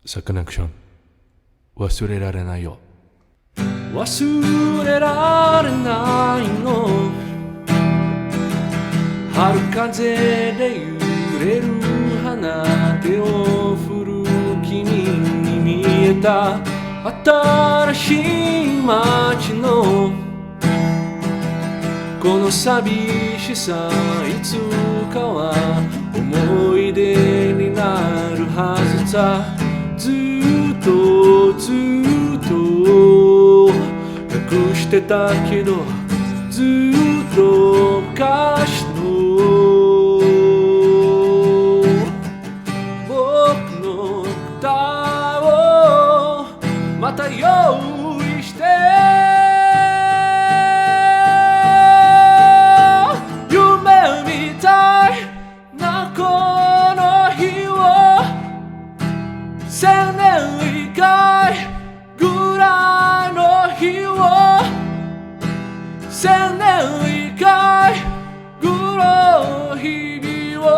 サカナクション忘れられないよ。忘れられないの、春風で揺れる花手を振る君に見えた新しい街のこの寂しさ、いつかは思い出になるはずさ。ずっと隠してたけど、ずっと昔の僕の歌をまた用意して、夢みたいなこの日を1000年以外ぐらいの日を1000年以外ぐらいの日々を